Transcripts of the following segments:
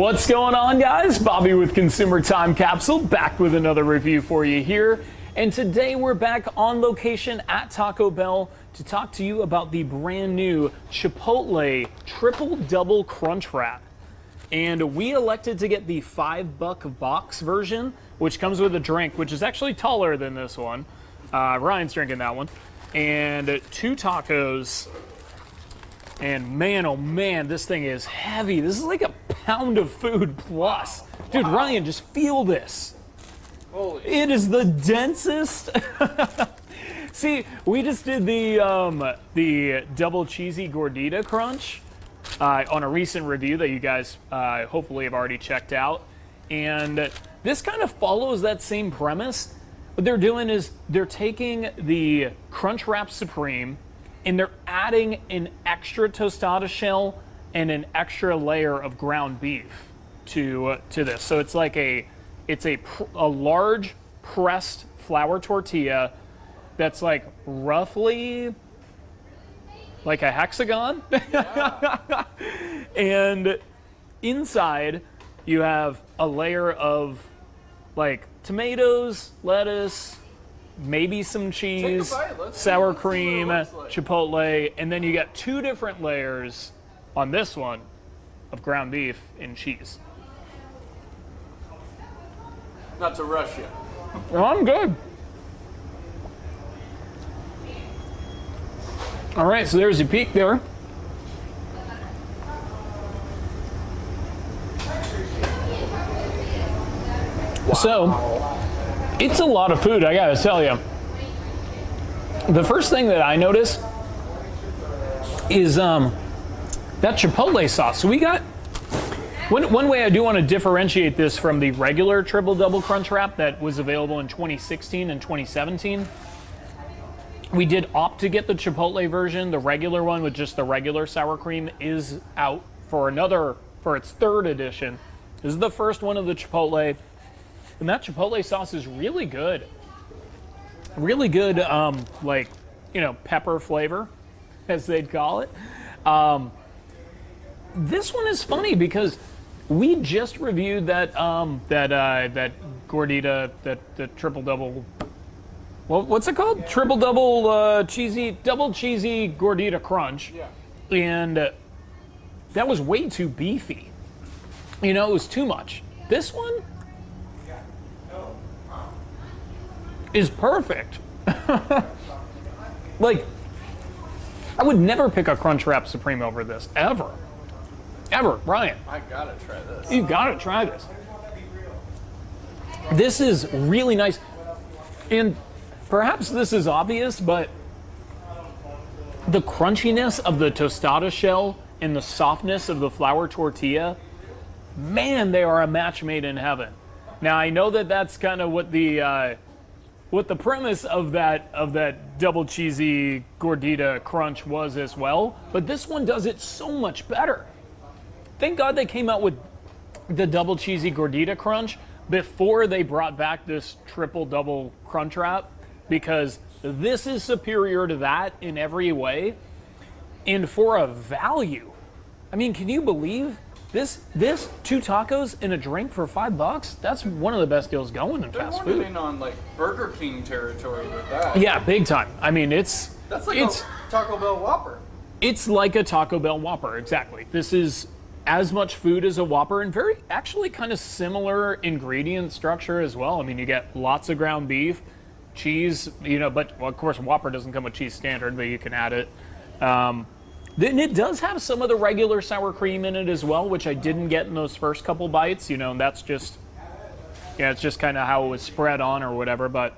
What's going on, guys? Bobby with Consumer Time Capsule, back with another review for you here. And today we're back on location at Taco Bell to talk to you about the brand new Chipotle Triple Double Crunchwrap. And we elected to get the $5 box version, which comes with a drink, which is actually taller than this one. Ryan's drinking that one. And 2 tacos. And man, oh man, this thing is heavy. This is like a pound of food plus. Dude, Ryan, just feel this. Holy. It is the densest. See, we just did the double cheesy gordita crunch on a recent review that you guys hopefully have already checked out. And this kind of follows that same premise. What they're doing is they're taking the Crunchwrap Supreme and they're adding an extra tostada shell and an extra layer of ground beef to this. So it's like a large pressed flour tortilla that's like roughly like a hexagon. Yeah. And inside you have a layer of like tomatoes, lettuce, maybe some cheese, sour cream, chipotle, and then you got 2 different layers on this one of ground beef and cheese. Not to rush you. Oh, I'm good. All right, so there's your peek there. Wow. So, it's a lot of food, I gotta tell you. The first thing that I noticed is that Chipotle sauce. So we got, one way I do want to differentiate this from the regular Triple Double Crunchwrap that was available in 2016 and 2017. We did opt to get the Chipotle version. The regular one with just the regular sour cream is out for its 3rd edition. This is the first one of the Chipotle. And that Chipotle sauce is really good. Really good, like, you know, pepper flavor, as they'd call it. This one is funny because we just reviewed that gordita, the triple double. Well, what's it called? Yeah. Triple double double cheesy gordita crunch. Yeah. And that was way too beefy. You know, it was too much. This one is perfect. Like, I would never pick a Crunchwrap Supreme over this, ever. Ever, Ryan. I gotta try this. You gotta try this. This is really nice. And perhaps this is obvious, but the crunchiness of the tostada shell and the softness of the flour tortilla, man, they are a match made in heaven. Now, I know that that's kind of what the premise of that double cheesy gordita crunch was as well, but this one does it so much better. Thank God they came out with the double cheesy gordita crunch before they brought back this triple double crunch wrap, because this is superior to that in every way. And for a value, I mean, can you believe this 2 tacos and a drink for $5? That's one of the best deals going in fast food. They're in on like Burger King territory with that. Yeah, big time. I mean, that's like a Taco Bell Whopper. It's like a Taco Bell Whopper, exactly. This is as much food as a Whopper and very actually kind of similar ingredient structure as well. I mean, you get lots of ground beef, cheese, you know, but well, of course Whopper doesn't come with cheese standard, but you can add it. Then it does have some of the regular sour cream in it as well, which I didn't get in those first couple bites, you know, and that's just, yeah, it's just kind of how it was spread on or whatever, but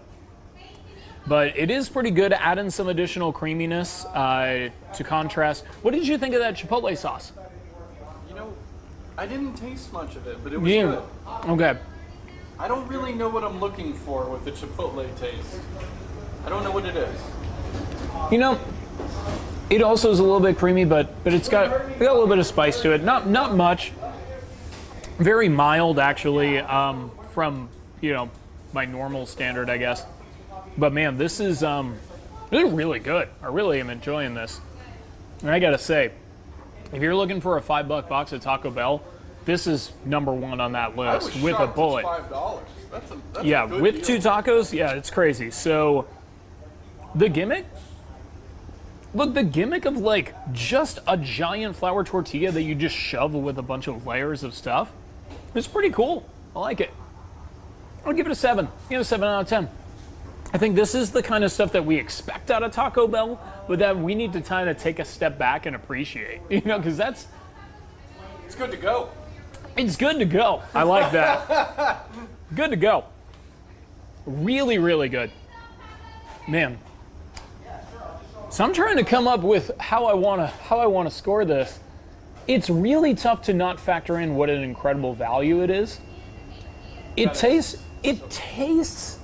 it is pretty good, adding some additional creaminess to contrast. What did you think of that Chipotle sauce? You know, I didn't taste much of it, but it was good. Okay. I don't really know what I'm looking for with the Chipotle taste. I don't know what it is. You know, it also is a little bit creamy, but it's got a little bit of spice to it. Not much. Very mild, actually, from, you know, my normal standard, I guess. But man, this is really good. I really am enjoying this. And I gotta say, if you're looking for a $5 box at Taco Bell, this is #1 on that I list was with a shocked bullet. it's $5. That's a Yeah, good with deal. 2 tacos, yeah, it's crazy. So the gimmick, look, the gimmick of like just a giant flour tortilla that you just shove with a bunch of layers of stuff, it's pretty cool. I like it. I'll give it a 7. Give it a 7 out of 10. I think this is the kind of stuff that we expect out of Taco Bell, but that we need to kind of take a step back and appreciate, you know, because It's good to go. it's good to go. I like that. Good to go. Really, really good. Man. So I'm trying to come up with how I want to score this. It's really tough to not factor in what an incredible value it is. It tastes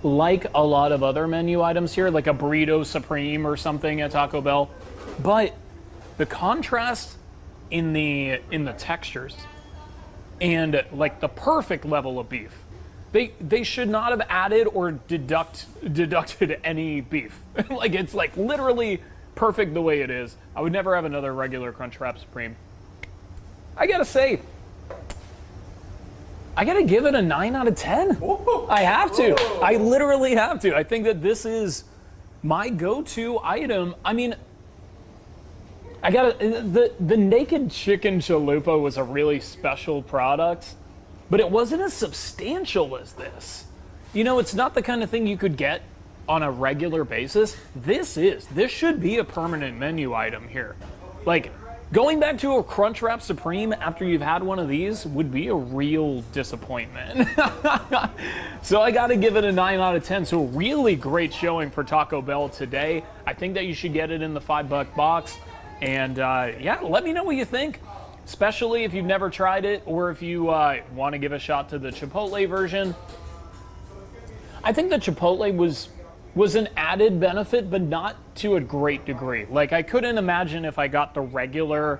like a lot of other menu items here, like a burrito supreme or something at Taco Bell, but the contrast in the textures and like the perfect level of beef. They should not have added or deducted any beef. Like, it's like literally perfect the way it is. I would never have another regular Crunchwrap Supreme. I gotta say, I gotta give it a 9 out of 10. Ooh. I have to. Ooh. I literally have to. I think that this is my go-to item. I mean, I gotta, the naked chicken chalupa was a really special product, but it wasn't as substantial as this. You know, it's not the kind of thing you could get on a regular basis. This should be a permanent menu item here. Like, going back to a Crunchwrap Supreme after you've had one of these would be a real disappointment. So I gotta give it a 9 out of 10. So really great showing for Taco Bell today. I think that you should get it in the $5 box. And yeah, let me know what you think, especially if you've never tried it or if you want to give a shot to the Chipotle version. I think the Chipotle was an added benefit, but not to a great degree. Like, I couldn't imagine if I got the regular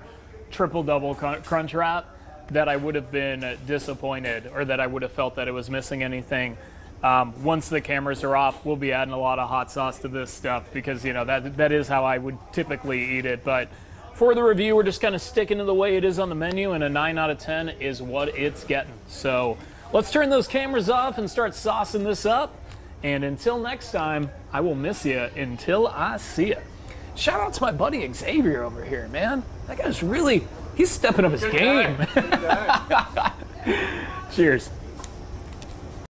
triple-double Crunchwrap that I would have been disappointed or that I would have felt that it was missing anything. Once the cameras are off, we'll be adding a lot of hot sauce to this stuff because, you know, that is how I would typically eat it. But for the review, we're just kind of sticking to the way it is on the menu, and a 9 out of 10 is what it's getting. So let's turn those cameras off and start saucing this up. And until next time, I will miss you until I see you. Shout out to my buddy Xavier over here, man. That guy's really, he's stepping up his game. Good guy. Cheers.